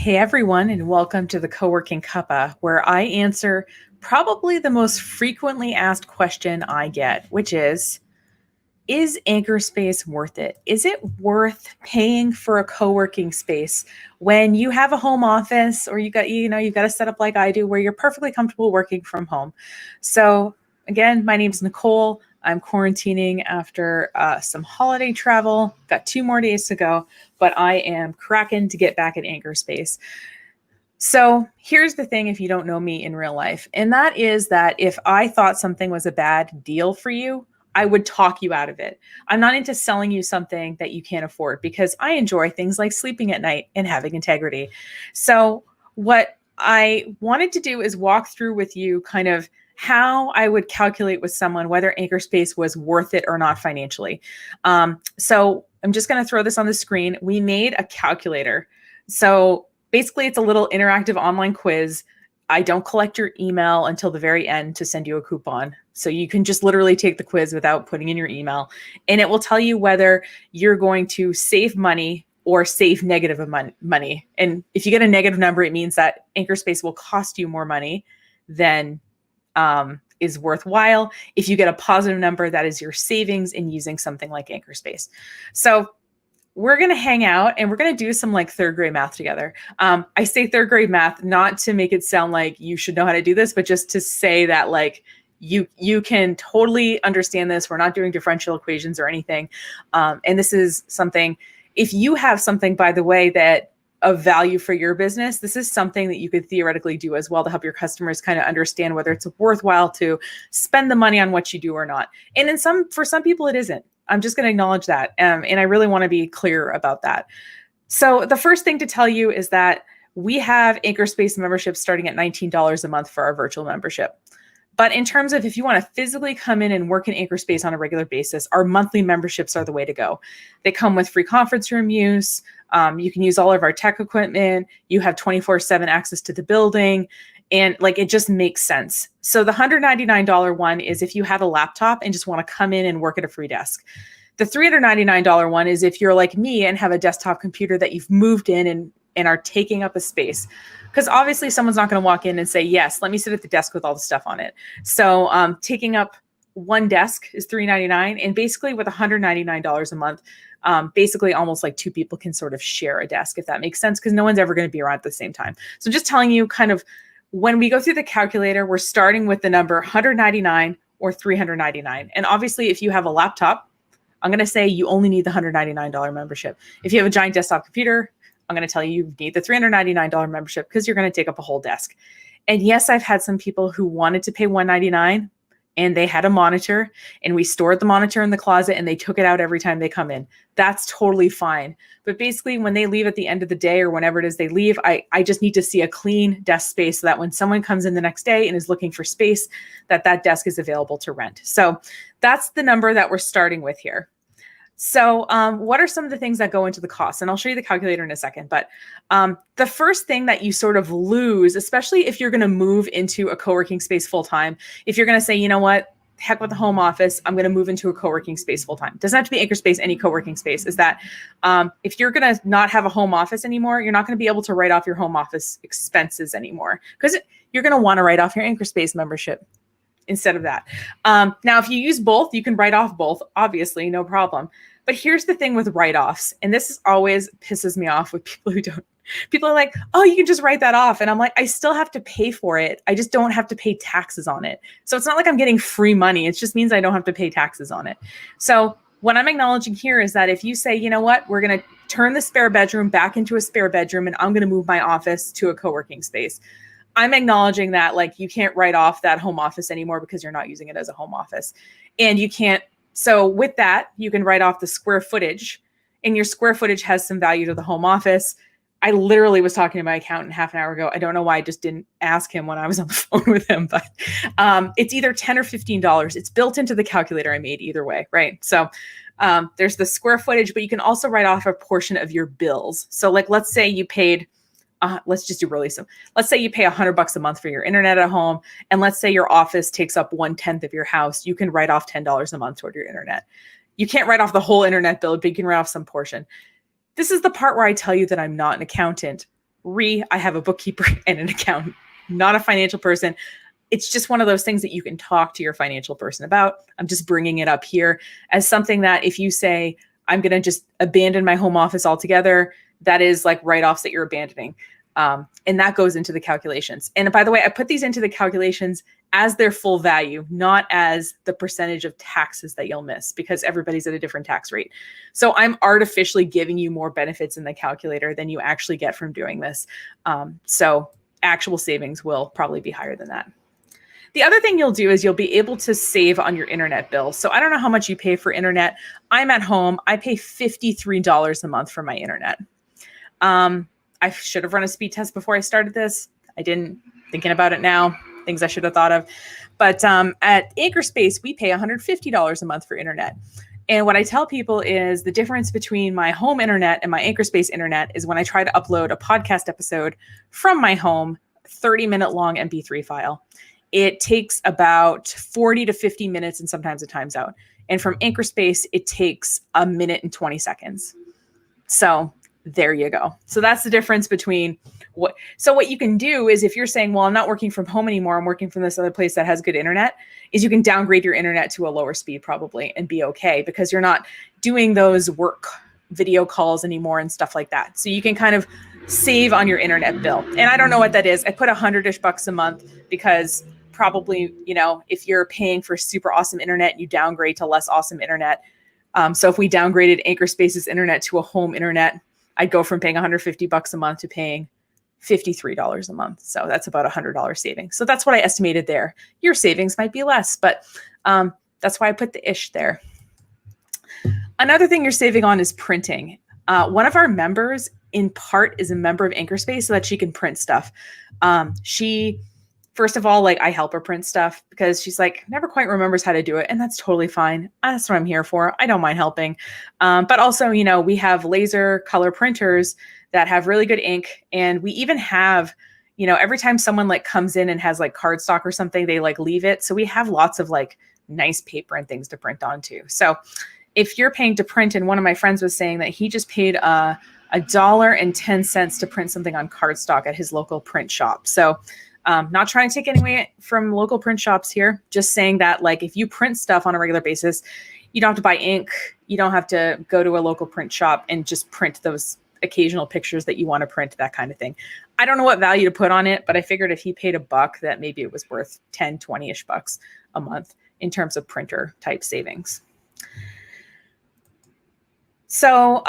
Hey everyone, and welcome to the Coworking Cuppa, where I answer probably the most frequently asked question I get, which is Anchorspace worth it? Is it worth paying for a co-working space when you have a home office or you've got a setup like I do where you're perfectly comfortable working from home? So again, my name's Nicole. I'm quarantining after some holiday travel. Got 2 more days to go, but I am cracking to get back at Anchorspace. So here's the thing if you don't know me in real life, and that is that if I thought something was a bad deal for you, I would talk you out of it. I'm not into selling you something that you can't afford because I enjoy things like sleeping at night and having integrity. So what I wanted to do is walk through with you kind of how I would calculate with someone whether Anchorspace was worth it or not financially. So I'm just going to throw this on the screen. We made a calculator. So basically, it's a little interactive online quiz. I don't collect your email until the very end to send you a coupon. So you can just literally take the quiz without putting in your email. And it will tell you whether you're going to save money or save negative money. And if you get a negative number, it means that Anchorspace will cost you more money than is worthwhile. If you get a positive number, that is your savings in using something like Anchorspace. So we're going to hang out and we're going to do some like 3rd grade math together. I say 3rd grade math, not to make it sound like you should know how to do this, but just to say that like you can totally understand this. We're not doing differential equations or anything. And this is something, if you have something, by the way, that of value for your business, this is something that you could theoretically do as well to help your customers kind of understand whether it's worthwhile to spend the money on what you do or not. And for some people, it isn't. I'm just going to acknowledge that. And I really want to be clear about that. So the first thing to tell you is that we have Anchorspace memberships starting at $19 a month for our virtual membership. But in terms of if you want to physically come in and work in Anchorspace on a regular basis, our monthly memberships are the way to go. They come with free conference room use. You can use all of our tech equipment. You have 24/7 access to the building. And like, it just makes sense. So the $199 one is if you have a laptop and just want to come in and work at a free desk. The $399 one is if you're like me and have a desktop computer that you've moved in and are taking up a space. Because obviously someone's not going to walk in and say, yes, let me sit at the desk with all the stuff on it. So taking up one desk is $399. And basically with $199 a month, basically almost like 2 people can sort of share a desk, if that makes sense, because no one's ever going to be around at the same time. So just telling you kind of when we go through the calculator, we're starting with the number 199 or 399. And obviously if you have a laptop, I'm going to say you only need the $199 membership. If you have a giant desktop computer, I'm going to tell you need the $399 membership because you're going to take up a whole desk. And yes, I've had some people who wanted to pay $199 and they had a monitor and we stored the monitor in the closet and they took it out every time they come in. That's totally fine. But basically when they leave at the end of the day or whenever it is they leave, I just need to see a clean desk space so that when someone comes in the next day and is looking for space, that desk is available to rent. So that's the number that we're starting with here. So what are some of the things that go into the cost? And I'll show you the calculator in a second. But the first thing that you sort of lose, especially if you're going to move into a co-working space full time, if you're going to say, you know what, heck with the home office, I'm going to move into a co-working space full time. It doesn't have to be Anchorspace, any co-working space, is that if you're going to not have a home office anymore, you're not going to be able to write off your home office expenses anymore because you're going to want to write off your Anchorspace membership instead of that. Now, if you use both, you can write off both, obviously, no problem. But here's the thing with write-offs, and this always pisses me off with people who don't. People are like, oh, you can just write that off. And I'm like, I still have to pay for it. I just don't have to pay taxes on it. So it's not like I'm getting free money. It just means I don't have to pay taxes on it. So what I'm acknowledging here is that if you say, you know what, we're going to turn the spare bedroom back into a spare bedroom and I'm going to move my office to a co-working space, I'm acknowledging that like you can't write off that home office anymore because you're not using it as a home office. And you can't. So with that, you can write off the square footage and your square footage has some value to the home office. I literally was talking to my accountant half an hour ago. I don't know why I just didn't ask him when I was on the phone with him, but it's either $10 or $15. It's built into the calculator I made either way, right? So there's the square footage, but you can also write off a portion of your bills. So like, let's say you paid let's just do really simple. Let's say you pay $100 a month for your internet at home. And let's say your office takes up 1/10 of your house. You can write off $10 a month toward your internet. You can't write off the whole internet bill, but you can write off some portion. This is the part where I tell you that I'm not an accountant. I have a bookkeeper and an accountant, not a financial person. It's just one of those things that you can talk to your financial person about. I'm just bringing it up here as something that if you say, I'm going to just abandon my home office altogether, that is like write-offs that you're abandoning. And that goes into the calculations. And by the way, I put these into the calculations as their full value, not as the percentage of taxes that you'll miss, because everybody's at a different tax rate. So I'm artificially giving you more benefits in the calculator than you actually get from doing this. So actual savings will probably be higher than that. The other thing you'll do is you'll be able to save on your internet bill. So I don't know how much you pay for internet. I'm at home. I pay $53 a month for my internet. I should have run a speed test before I started this. I didn't. Thinking about it now, things I should have thought of. But at Anchorspace, we pay $150 a month for internet. And what I tell people is the difference between my home internet and my Anchorspace internet is when I try to upload a podcast episode from my home, 30-minute long MP3 file. It takes about 40 to 50 minutes and sometimes it times out. And from Anchorspace, it takes a minute and 20 seconds. So there you go. So that's the difference between what you can do is if you're saying, well, I'm not working from home anymore, I'm working from this other place that has good internet, is you can downgrade your internet to a lower speed probably and be okay because you're not doing those work video calls anymore and stuff like that. So you can kind of save on your internet bill. And I don't know what that is. I put $100-ish a month because probably, if you're paying for super awesome internet, you downgrade to less awesome internet. So if we downgraded Anchorspace's internet to a home internet, I'd go from paying $150 a month to paying $53 a month. So that's about $100 savings. So that's what I estimated there. Your savings might be less, but that's why I put the ish there. Another thing you're saving on is printing. One of our members, in part, is a member of Anchorspace so that she can print stuff. First of all, I help her print stuff because she's never quite remembers how to do it. And that's totally fine. That's what I'm here for. I don't mind helping. But also, we have laser color printers that have really good ink. And we even have, every time someone comes in and has cardstock or something, they leave it. So we have lots of nice paper and things to print on too. So if you're paying to print, and one of my friends was saying that he just paid $1.10 to print something on cardstock at his local print shop. So not trying to take any away from local print shops here, just saying that if you print stuff on a regular basis, you don't have to buy ink. You don't have to go to a local print shop and just print those occasional pictures that you want to print, that kind of thing. I don't know what value to put on it, but I figured if he paid $1, that maybe it was worth 10, 20-ish bucks a month in terms of printer type savings. So,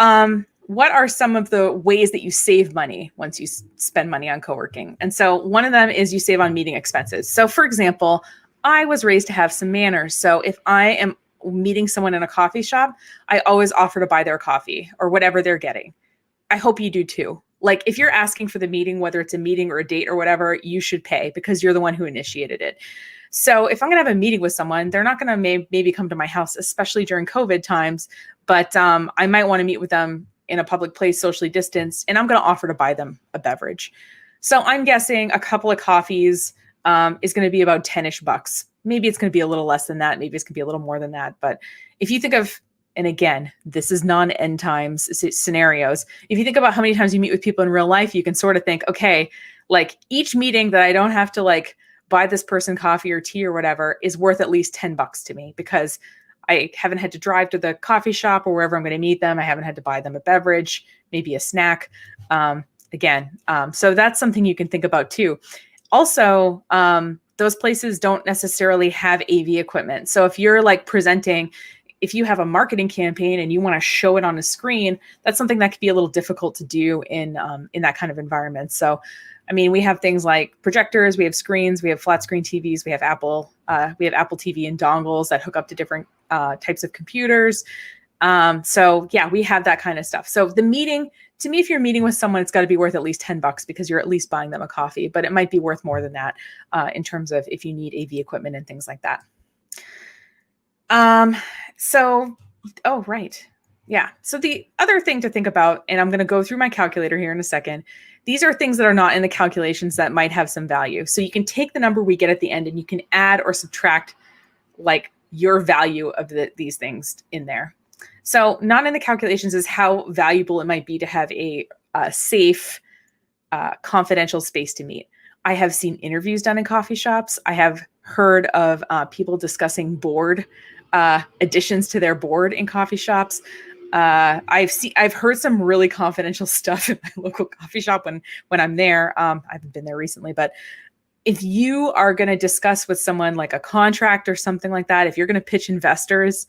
what are some of the ways that you save money once you spend money on coworking? And so one of them is you save on meeting expenses. So for example, I was raised to have some manners. So if I am meeting someone in a coffee shop, I always offer to buy their coffee or whatever they're getting. I hope you do too. If you're asking for the meeting, whether it's a meeting or a date or whatever, you should pay because you're the one who initiated it. So if I'm going to have a meeting with someone, they're not going to maybe come to my house, especially during COVID times, but I might want to meet with them in a public place, socially distanced, and I'm going to offer to buy them a beverage. So I'm guessing a couple of coffees is going to be about 10-ish bucks. Maybe it's going to be a little less than that. Maybe it's going to be a little more than that. But if you think of, and again, this is non-end times scenarios. If you think about how many times you meet with people in real life, you can sort of think, okay, each meeting that I don't have to buy this person coffee or tea or whatever is worth at least $10 to me because I haven't had to drive to the coffee shop or wherever I'm going to meet them. I haven't had to buy them a beverage, maybe a snack. So that's something you can think about too. Also, those places don't necessarily have AV equipment. So if you're presenting, if you have a marketing campaign and you want to show it on a screen, that's something that could be a little difficult to do in that kind of environment. So, we have things like projectors, we have screens, we have flat screen TVs, we have Apple TV and dongles that hook up to different types of computers. So yeah, we have that kind of stuff. So the meeting, to me, if you're meeting with someone, it's got to be worth at least $10 because you're at least buying them a coffee, but it might be worth more than that in terms of if you need AV equipment and things like that. Oh, right. Yeah. So the other thing to think about, and I'm going to go through my calculator here in a second. These are things that are not in the calculations that might have some value. So you can take the number we get at the end and you can add or subtract your value of these things in there. So not in the calculations is how valuable it might be to have a safe confidential space to meet. I have seen interviews done in coffee shops. I have heard of people discussing board additions to their board in coffee shops. I've heard some really confidential stuff in my local coffee shop when I'm there. I haven't been there recently, but if you are going to discuss with someone like a contract or something like that, if you're going to pitch investors,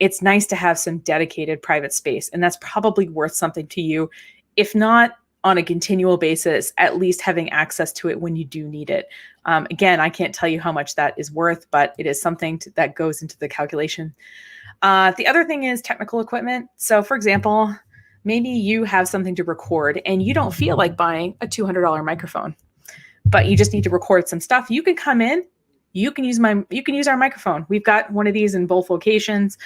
it's nice to have some dedicated private space. And that's probably worth something to you. If not on a continual basis, at least having access to it when you do need it. Again, I can't tell you how much that is worth, but it is something that goes into the calculation. The other thing is technical equipment. So for example, maybe you have something to record and you don't feel like buying a $200 microphone, but you just need to record some stuff. You can come in, you can use our microphone. We've got one of these in both locations.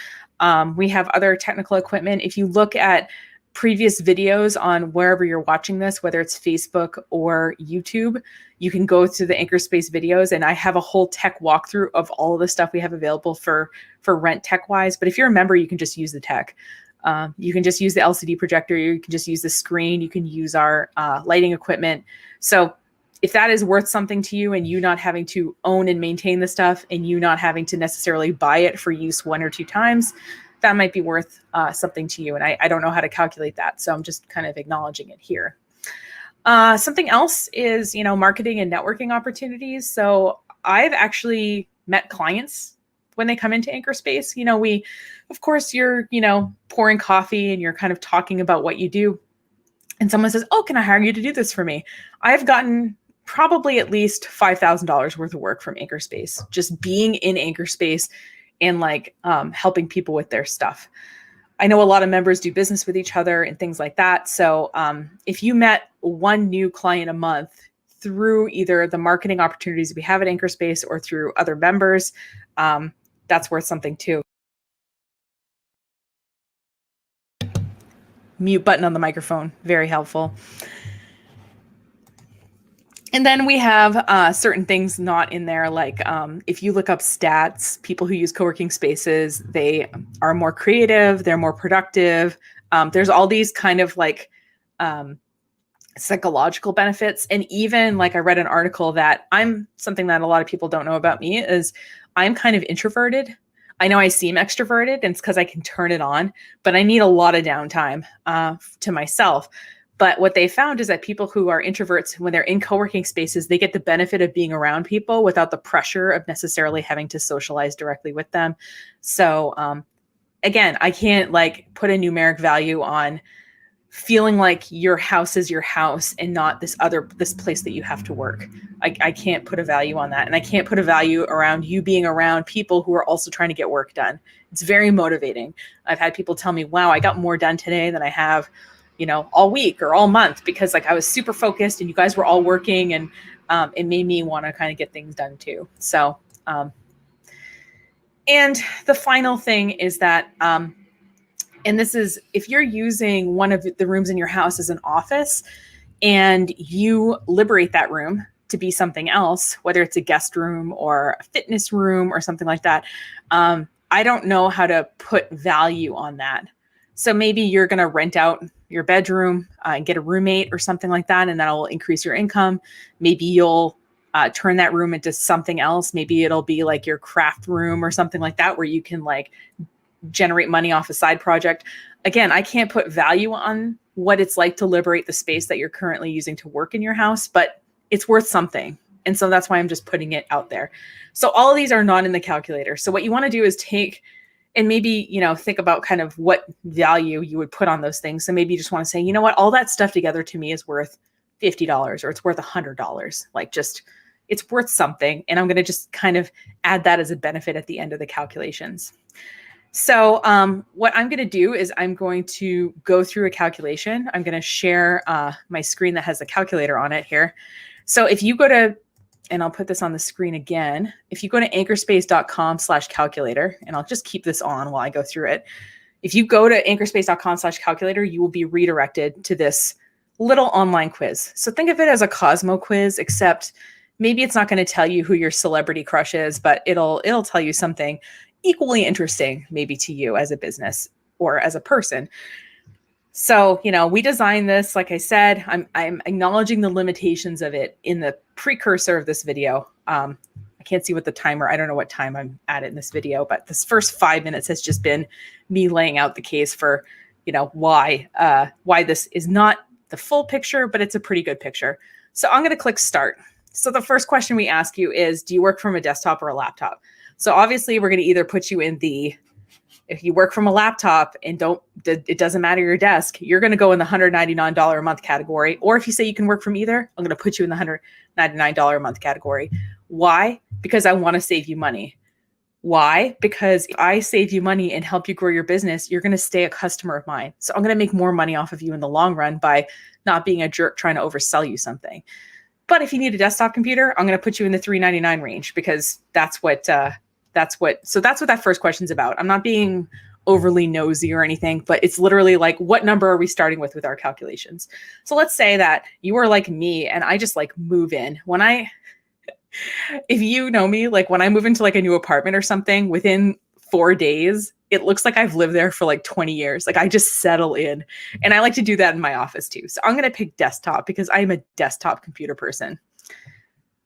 We have other technical equipment. If you look at previous videos on wherever you're watching this, whether it's Facebook or YouTube, you can go to the Anchorspace videos, and I have a whole tech walkthrough of all of the stuff we have available for rent tech-wise. But if you're a member, you can just use the tech. You can just use the LCD projector. You can just use the screen. You can use our lighting equipment. So if that is worth something to you and you not having to own and maintain the stuff and you not having to necessarily buy it for use 1 or 2 times, that might be worth something to you. And I don't know how to calculate that. So I'm just kind of acknowledging it here. Something else is, marketing and networking opportunities. So I've actually met clients when they come into Anchorspace. Of course, you're, pouring coffee and you're kind of talking about what you do. And someone says, "Oh, can I hire you to do this for me?" I've gotten probably at least $5,000 worth of work from Anchorspace, just being in Anchorspace and helping people with their stuff. I know a lot of members do business with each other and things like that. So if you met one new client a month through either the marketing opportunities we have at Anchorspace or through other members, that's worth something too. Mute button on the microphone, very helpful. And then we have certain things not in there, like if you look up stats, people who use co-working spaces, they are more creative, they're more productive. There's all these kind of psychological benefits. And even I read an article that something that a lot of people don't know about me is I'm kind of introverted. I know I seem extroverted and it's because I can turn it on, but I need a lot of downtime to myself. But what they found is that people who are introverts, when they're in co-working spaces, they get the benefit of being around people without the pressure of necessarily having to socialize directly with them. So again, I can't put a numeric value on feeling like your house is your house and not this place that you have to work. I can't put a value on that. And I can't put a value around you being around people who are also trying to get work done. It's very motivating. I've had people tell me, "Wow, I got more done today than I have all week or all month because I was super focused and you guys were all working," and it made me want to kind of get things done too. So, and the final thing is that, and this is if you're using one of the rooms in your house as an office and you liberate that room to be something else, whether it's a guest room or a fitness room or something like that, I don't know how to put value on that. So maybe you're going to rent out your bedroom and get a roommate or something like that, and that'll increase your income. Maybe you'll turn that room into something else. Maybe it'll be your craft room or something like that, where you can generate money off a side project. Again, I can't put value on what it's like to liberate the space that you're currently using to work in your house, but it's worth something. And so that's why I'm just putting it out there. So all of these are not in the calculator. So what you want to do is take and maybe, think about kind of what value you would put on those things. So maybe you just want to say, you know what, all that stuff together to me is worth $50 or it's worth $100. It's worth something. And I'm going to just kind of add that as a benefit at the end of the calculations. So what I'm going to do is I'm going to go through a calculation. I'm going to share my screen that has a calculator on it here. So if you go to, and I'll put this on the screen again, if you go to anchorspace.com/calculator, and I'll just keep this on while I go through it. If you go to anchorspace.com/calculator, you will be redirected to this little online quiz. So think of it as a Cosmo quiz, except maybe it's not going to tell you who your celebrity crush is, but it'll tell you something equally interesting maybe to you as a business or as a person. So, we designed this, like I said, I'm acknowledging the limitations of it in the precursor of this video. I can't see what the timer, I don't know what time I'm at in this video, but this first 5 minutes has just been me laying out the case for, why this is not the full picture, but it's a pretty good picture. So I'm going to click start. So the first question we ask you is, do you work from a desktop or a laptop? So obviously we're going to either put you in if you work from a laptop and it doesn't matter your desk, you're going to go in the $199 a month category. Or if you say you can work from either, I'm going to put you in the $199 a month category. Why? Because I want to save you money. Why? Because if I save you money and help you grow your business, you're going to stay a customer of mine. So I'm going to make more money off of you in the long run by not being a jerk trying to oversell you something. But if you need a desktop computer, I'm going to put you in the $399 range because that's what that first question's about. I'm not being overly nosy or anything, but it's literally like, what number are we starting with our calculations? So let's say that you are like me and I just like move in. If you know me, like when I move into like a new apartment or something, within 4 days, it looks like I've lived there for like 20 years. Like I just settle in, and I like to do that in my office too. So I'm going to pick desktop because I am a desktop computer person.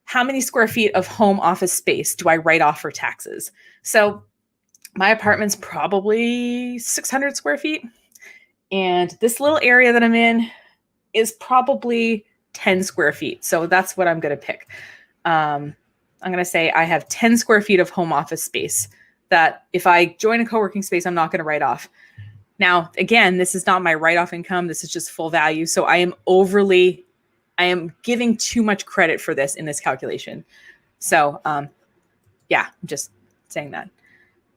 How many square feet of home office space do I write off for taxes? So my apartment's probably 600 square feet. And this little area that I'm in is probably 10 square feet. So that's what I'm going to pick. I'm going to say I have 10 square feet of home office space that if I join a co-working space, I'm not going to write off. Now, again, this is not my write-off income. This is just full value. So I am giving too much credit for this in this calculation. So yeah, I'm just saying that.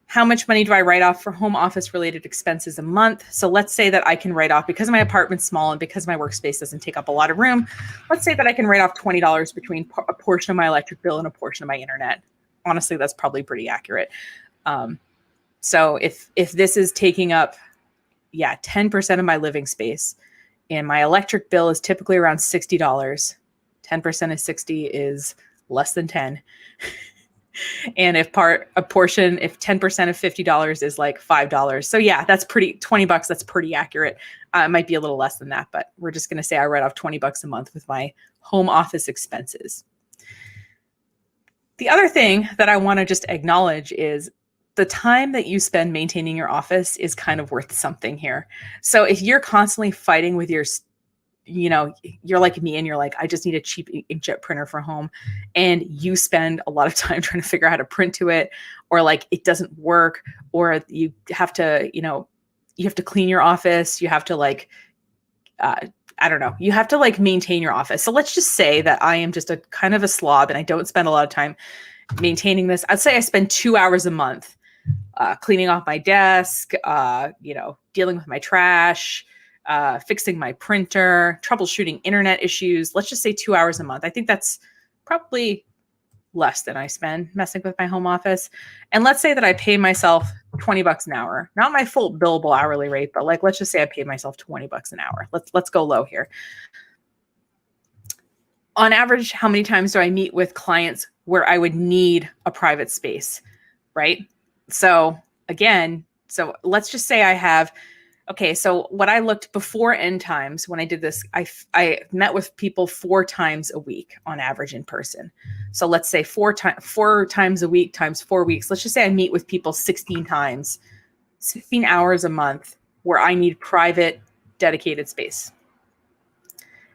How much money do I write off for home office related expenses a month? So let's say that I can write off, because my apartment's small and because my workspace doesn't take up a lot of room, let's say that I can write off $20 between a portion of my electric bill and a portion of my internet. Honestly, that's probably pretty accurate. So if this is taking up, 10% of my living space, and my electric bill is typically around $60, 10% of 60 is less than 10. And if 10% of $50 is like $5. So yeah, that's $20. That's pretty accurate. It might be a little less than that, but we're just going to say I write off $20 a month with my home office expenses. The other thing that I want to just acknowledge is the time that you spend maintaining your office is kind of worth something here. So if you're constantly fighting with you're like me and you're like, I just need a cheap inkjet printer for home, and you spend a lot of time trying to figure out how to print to it, or like it doesn't work, or you have to clean your office. You have to you have to maintain your office. So let's just say that I am just a kind of a slob and I don't spend a lot of time maintaining this. I'd say I spend 2 hours a month cleaning off my desk, dealing with my trash, fixing my printer, troubleshooting internet issues. Let's just say 2 hours a month. I think that's probably less than I spend messing with my home office. And let's say that I pay myself $20 an hour, not my full billable hourly rate, but let's just say I pay myself $20 an hour. Let's go low here. On average, how many times do I meet with clients where I would need a private space, right? So again, let's just say I have, so what I looked before end times when I did this, I met with people 4 times a week on average in person. So let's say 4 times a week times 4 weeks. Let's just say I meet with people 16 times, 16 hours a month where I need private dedicated space.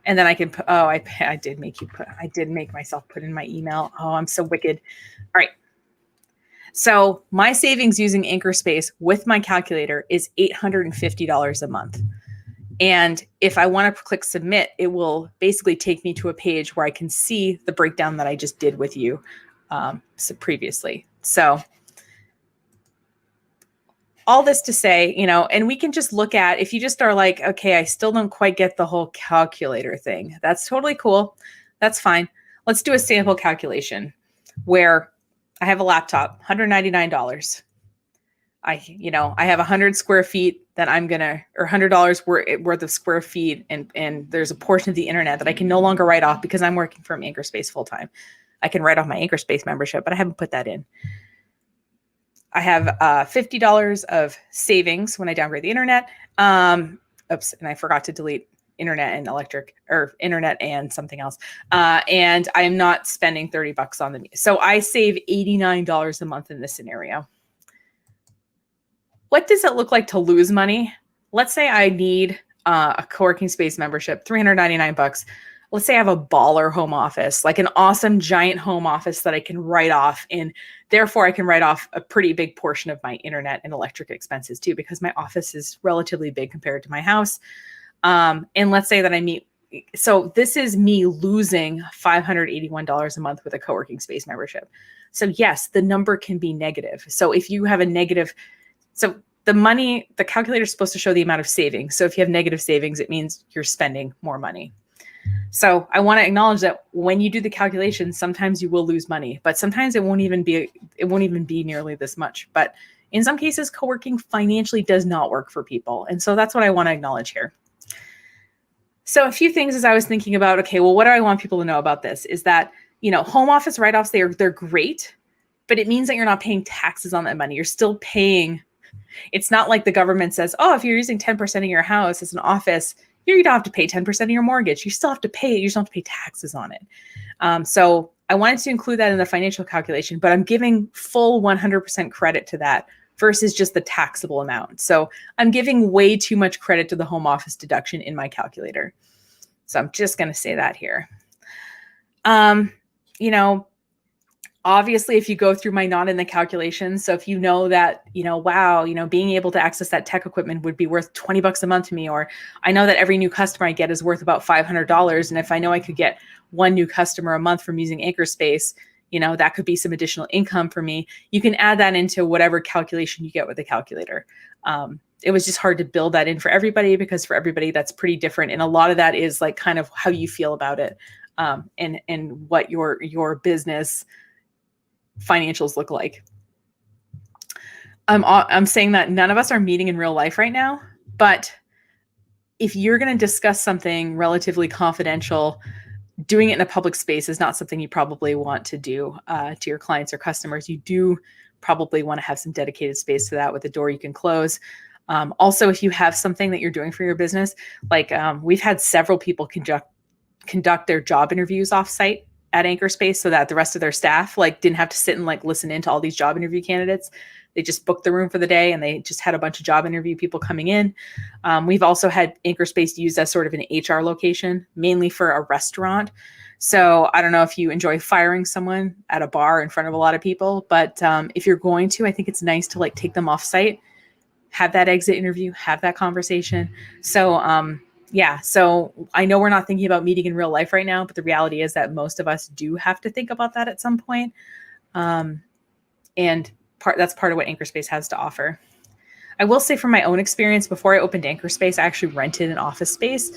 And then I can put, I did make myself put in my email. Oh, I'm so wicked. All right. So my savings using Anchorspace with my calculator is $850 a month. And if I want to click submit, it will basically take me to a page where I can see the breakdown that I just did with you previously. So all this to say, and we can just look at, if you just are like, okay, I still don't quite get the whole calculator thing. That's totally cool. That's fine. Let's do a sample calculation where I have a laptop, $199. I have 100 square feet that or $100 worth of square feet. And there's a portion of the internet that I can no longer write off because I'm working from Anchorspace full time. I can write off my Anchorspace membership, but I haven't put that in. I have $50 of savings when I downgrade the internet. oops, and I forgot to delete internet and electric, or internet and something else. And I'm not spending $30 on them. So I save $89 a month in this scenario. What does it look like to lose money? Let's say I need a co-working space membership, $399. Let's say I have a baller home office, like an awesome giant home office that I can write off. And therefore I can write off a pretty big portion of my internet and electric expenses too, because my office is relatively big compared to my house. And let's say that so this is me losing $581 a month with a co-working space membership. So yes, the number can be negative. So if you have a negative, so the calculator is supposed to show the amount of savings. So if you have negative savings, it means you're spending more money. So I want to acknowledge that when you do the calculation, sometimes you will lose money, but sometimes it won't even be nearly this much. But in some cases, co-working financially does not work for people. And so that's what I want to acknowledge here. So a few things as I was thinking about, okay, well, what do I want people to know about this is that, home office write-offs, they're great, but it means that you're not paying taxes on that money. You're still paying. It's not like the government says, oh, if you're using 10% of your house as an office, you don't have to pay 10% of your mortgage. You still have to pay it. You just don't have to pay taxes on it. So I wanted to include that in the financial calculation, but I'm giving full 100% credit to that versus just the taxable amount. So I'm giving way too much credit to the home office deduction in my calculator. So I'm just going to say that here. Obviously, if you go through my not in the calculation, so if you know that, wow, being able to access that tech equipment would be worth $20 a month to me, or I know that every new customer I get is worth about $500. And if I know I could get one new customer a month from using Anchorspace, that could be some additional income for me. You can add that into whatever calculation you get with the calculator. It was just hard to build that in for everybody because for everybody that's pretty different. And a lot of that is like kind of how you feel about it, and what your business financials look like. I'm saying that none of us are meeting in real life right now, but if you're going to discuss something relatively confidential, doing it in a public space is not something you probably want to do to your clients or customers. You do probably want to have some dedicated space to that with a door you can close. Also, if you have something that you're doing for your business, like we've had several people conduct their job interviews offsite at Anchorspace so that the rest of their staff didn't have to sit and listen into all these job interview candidates. They just booked the room for the day and they just had a bunch of job interview people coming in. We've also had Anchorspace used as sort of an HR location, mainly for a restaurant. So I don't know if you enjoy firing someone at a bar in front of a lot of people, but if you're going to, I think it's nice to take them off site, have that exit interview, have that conversation. So so I know we're not thinking about meeting in real life right now, but the reality is that most of us do have to think about that at some point. And that's part of what Anchorspace has to offer. I will say from my own experience, before I opened Anchorspace, I actually rented an office space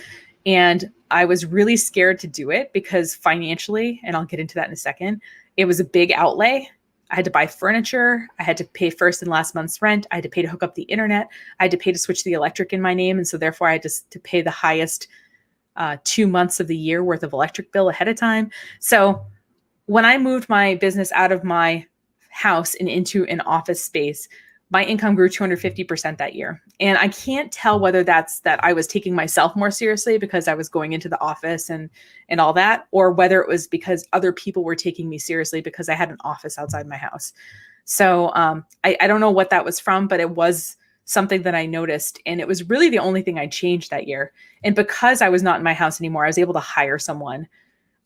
and I was really scared to do it because financially, and I'll get into that in a second, it was a big outlay. I had to buy furniture. I had to pay first and last month's rent. I had to pay to hook up the internet. I had to pay to switch the electric in my name. And so therefore I had to pay the highest 2 months of the year worth of electric bill ahead of time. So when I moved my business out of my house and into an office space, my income grew 250% that year. And I can't tell whether that's that I was taking myself more seriously because I was going into the office and all that, or whether it was because other people were taking me seriously because I had an office outside my house. So I don't know what that was from, but it was something that I noticed. And it was really the only thing I changed that year. And because I was not in my house anymore, I was able to hire someone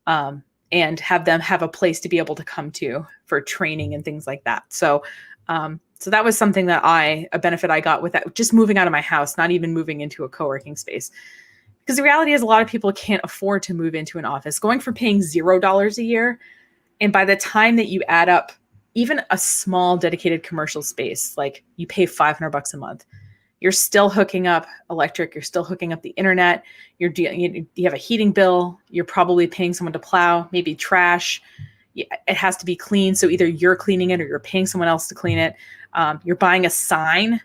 and have them have a place to be able to come to for training and things like that. So so that was something that a benefit I got with that, just moving out of my house, not even moving into a co-working space. Because the reality is a lot of people can't afford to move into an office. Going from paying $0 a year, and by the time that you add up even a small dedicated commercial space, you pay $500 a month, you're still hooking up electric, you're still hooking up the internet, you have a heating bill, you're probably paying someone to plow, maybe trash. It has to be clean. So either you're cleaning it or you're paying someone else to clean it. You're buying a sign,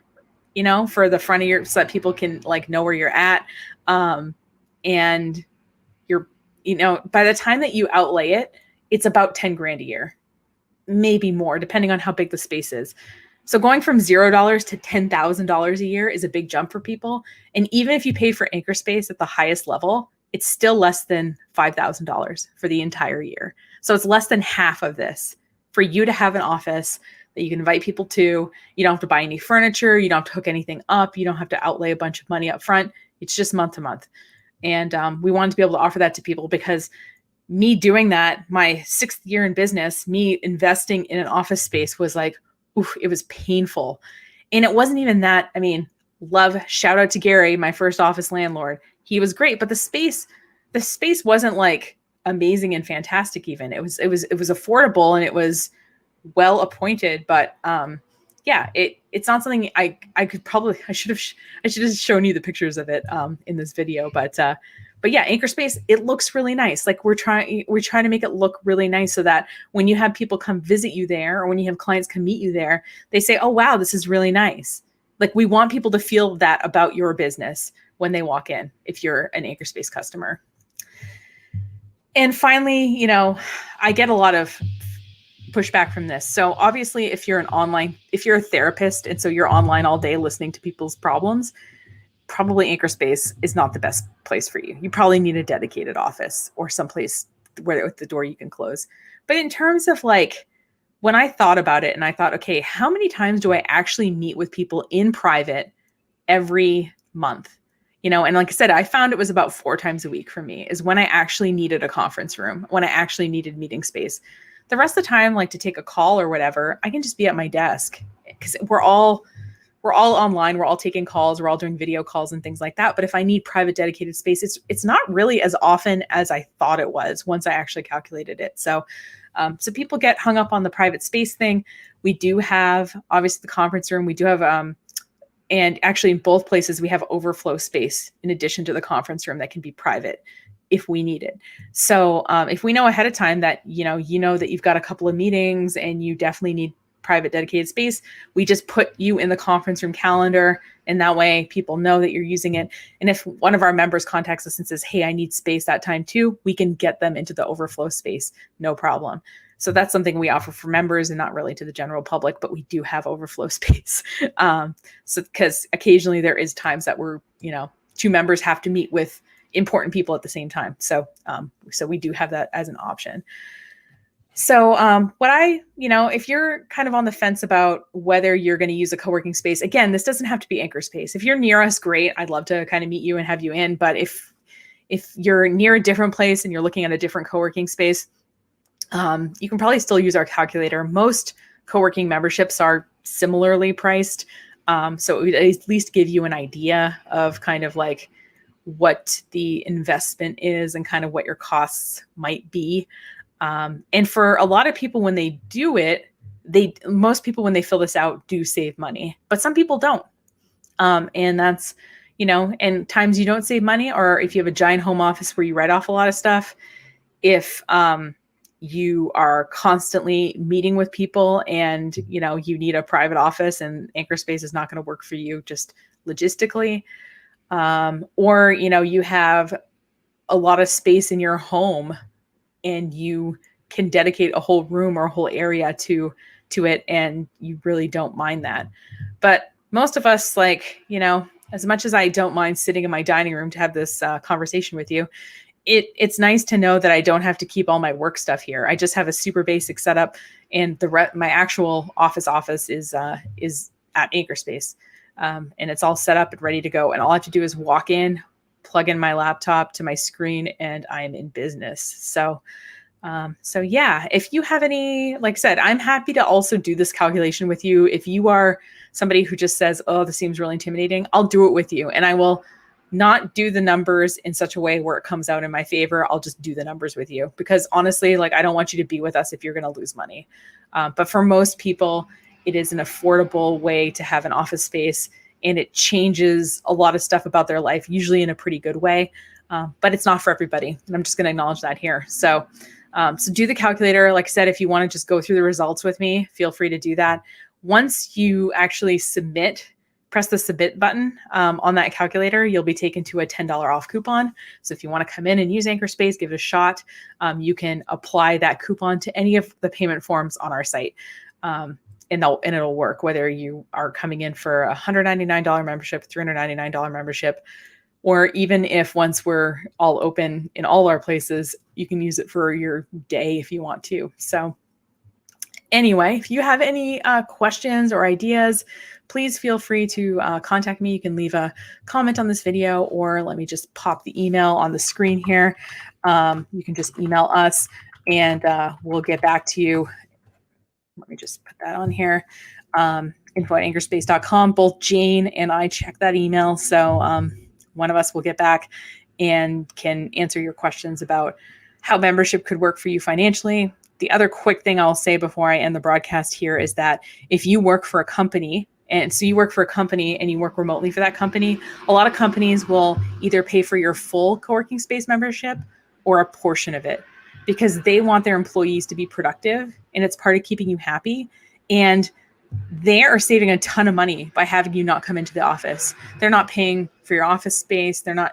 for the front of so that people can know where you're at. And you're, by the time that you outlay it, it's about 10 grand a year, maybe more, depending on how big the space is. So going from $0 to $10,000 a year is a big jump for people. And even if you pay for Anchorspace at the highest level, it's still less than $5,000 for the entire year. So it's less than half of this for you to have an office that you can invite people to. You don't have to buy any furniture. You don't have to hook anything up. You don't have to outlay a bunch of money up front. It's just month to month. And we wanted to be able to offer that to people because me doing that, my 6th year in business, me investing in an office space was like, oof, it was painful. And it wasn't even that, I mean, shout out to Gary, my first office landlord. He was great, but the space wasn't like amazing and fantastic even. It was affordable and it was well appointed, but yeah, it's not something I should have shown you the pictures of it in this video, but yeah, Anchorspace, it looks really nice. Like we're trying to make it look really nice so that when you have people come visit you there or when you have clients come meet you there, they say, oh, wow, this is really nice. Like we want people to feel that about your business when they walk in, if you're an Anchorspace customer. And finally, I get a lot of pushback from this. So obviously if you're a therapist and so you're online all day listening to people's problems, probably Anchorspace is not the best place for you. You probably need a dedicated office or someplace where with the door you can close. But in terms of like, when I thought about it and I thought, okay, how many times do I actually meet with people in private every month? And like I said, I found it was about 4 times a week for me is when I actually needed a conference room, when I actually needed meeting space. The rest of the time, like to take a call or whatever, I can just be at my desk because we're all online. We're all taking calls. We're all doing video calls and things like that. But if I need private dedicated space, it's not really as often as I thought it was once I actually calculated it. So people get hung up on the private space thing. We do have obviously the conference room. We do have, and actually in both places we have overflow space in addition to the conference room that can be private if we need it. So if we know ahead of time that, that you've got a couple of meetings and you definitely need private dedicated space, we just put you in the conference room calendar and that way people know that you're using it. And if one of our members contacts us and says, hey, I need space that time too, we can get them into the overflow space, no problem. So that's something we offer for members and not really to the general public, but we do have overflow space. So because occasionally there is times that we're, 2 members have to meet with important people at the same time. So we do have that as an option. So if you're kind of on the fence about whether you're going to use a co-working space, again, this doesn't have to be Anchorspace. If you're near us, great. I'd love to kind of meet you and have you in. But if you're near a different place and you're looking at a different co-working space, you can probably still use our calculator. Most co-working memberships are similarly priced. So it would at least give you an idea of kind of like what the investment is and kind of what your costs might be. And for a lot of people, when they do it, most people, when they fill this out, do save money, but some people don't. And that's, and times you don't save money, or if you have a giant home office where you write off a lot of stuff, if, you are constantly meeting with people and, you need a private office and Anchorspace is not going to work for you just logistically. Or, you have a lot of space in your home and you can dedicate a whole room or a whole area to it, and you really don't mind that. But most of us, like, as much as I don't mind sitting in my dining room to have this conversation with you, it's nice to know that I don't have to keep all my work stuff here. I just have a super basic setup, and my actual office is at Anchorspace, and it's all set up and ready to go. And all I have to do is walk in, plug in my laptop to my screen, and I'm in business. So yeah, if you have any, like I said, I'm happy to also do this calculation with you. If you are somebody who just says, oh, this seems really intimidating, I'll do it with you. And I will not do the numbers in such a way where it comes out in my favor. I'll just do the numbers with you because honestly, like, I don't want you to be with us if you're going to lose money. But for most people, it is an affordable way to have an office space, and it changes a lot of stuff about their life, usually in a pretty good way. But it's not for everybody. And I'm just going to acknowledge that here. So do the calculator. Like I said, if you want to just go through the results with me, feel free to do that. Once you actually press the submit button on that calculator, you'll be taken to a $10 off coupon. So if you want to come in and use Anchorspace, give it a shot, you can apply that coupon to any of the payment forms on our site. And and it'll work, whether you are coming in for a $199 membership, $399 membership, or even if once we're all open in all our places, you can use it for your day if you want to. So anyway, if you have any questions or ideas, please feel free to contact me. You can leave a comment on this video, or let me just pop the email on the screen here. You can just email us and we'll get back to you. Let me just put that on here. info@anchorspace.com. Both Jane and I check that email. So one of us will get back and can answer your questions about how membership could work for you financially. The other quick thing I'll say before I end the broadcast here is that if you work for a company, and so you work for a company and you work remotely for that company, a lot of companies will either pay for your full co-working space membership or a portion of it, because they want their employees to be productive, and it's part of keeping you happy. And they are saving a ton of money by having you not come into the office. They're not paying for your office space. They're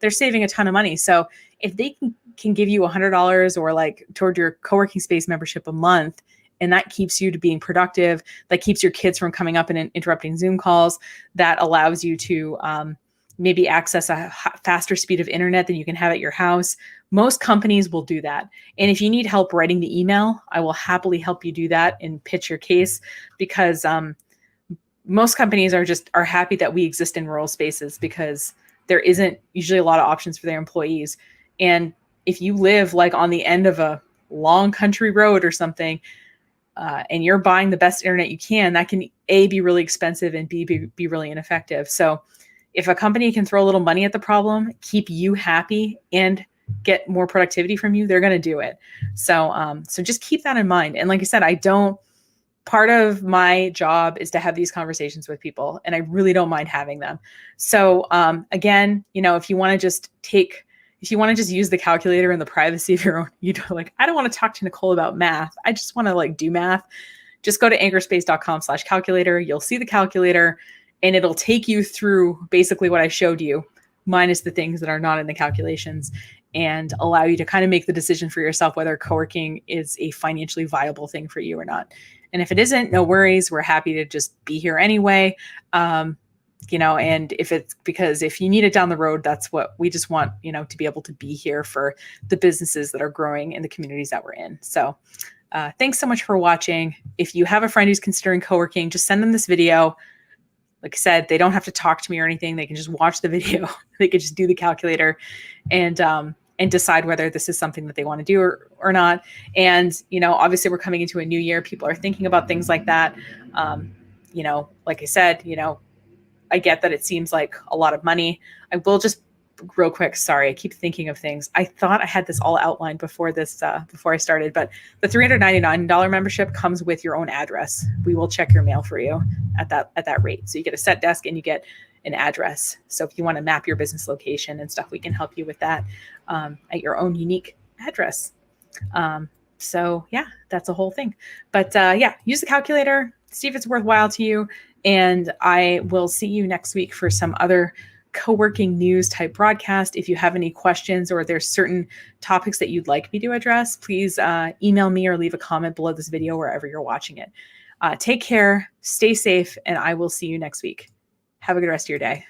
saving a ton of money. So if they can give you $100 or like toward your co-working space membership a month, and that keeps you to being productive, that keeps your kids from coming up and interrupting Zoom calls, that allows you to maybe access a faster speed of internet than you can have at your house. Most companies will do that. And if you need help writing the email, I will happily help you do that and pitch your case, because most companies are happy that we exist in rural spaces, because there isn't usually a lot of options for their employees. And if you live like on the end of a long country road or something, and you're buying the best internet you can, that can A, be really expensive, and B, be really ineffective. So if a company can throw a little money at the problem, keep you happy, and get more productivity from you, they're going to do it. So just keep that in mind. And like I said, part of my job is to have these conversations with people, and I really don't mind having them. So again, if you want to just use the calculator in the privacy of your own, I don't want to talk to Nicole about math, I just want to do math, just go to anchorspace.com/calculator. You'll see the calculator, and it'll take you through basically what I showed you, minus the things that are not in the calculations, and allow you to kind of make the decision for yourself whether co-working is a financially viable thing for you or not. And if it isn't, no worries. We're happy to just be here anyway. And if you need it down the road, that's what we just want, to be able to be here for the businesses that are growing in the communities that we're in. So thanks so much for watching. If you have a friend who's considering co-working, just send them this video. Like I said, they don't have to talk to me or anything. They can just watch the video. They could just do the calculator and decide whether this is something that they want to do or not. And, obviously we're coming into a new year. People are thinking about things like that. Like I said, I get that it seems like a lot of money. I will just real quick. Sorry, I keep thinking of things. I thought I had this all outlined before I started, but the $399 membership comes with your own address. We will check your mail for you at that rate. So you get a set desk and you get an address. So if you want to map your business location and stuff, we can help you with that at your own unique address. So yeah, that's a whole thing. But use the calculator, see if it's worthwhile to you. And I will see you next week for some other co-working news type broadcast. If you have any questions or there's certain topics that you'd like me to address, please email me or leave a comment below this video wherever you're watching it. Take care, stay safe, and I will see you next week. Have a good rest of your day.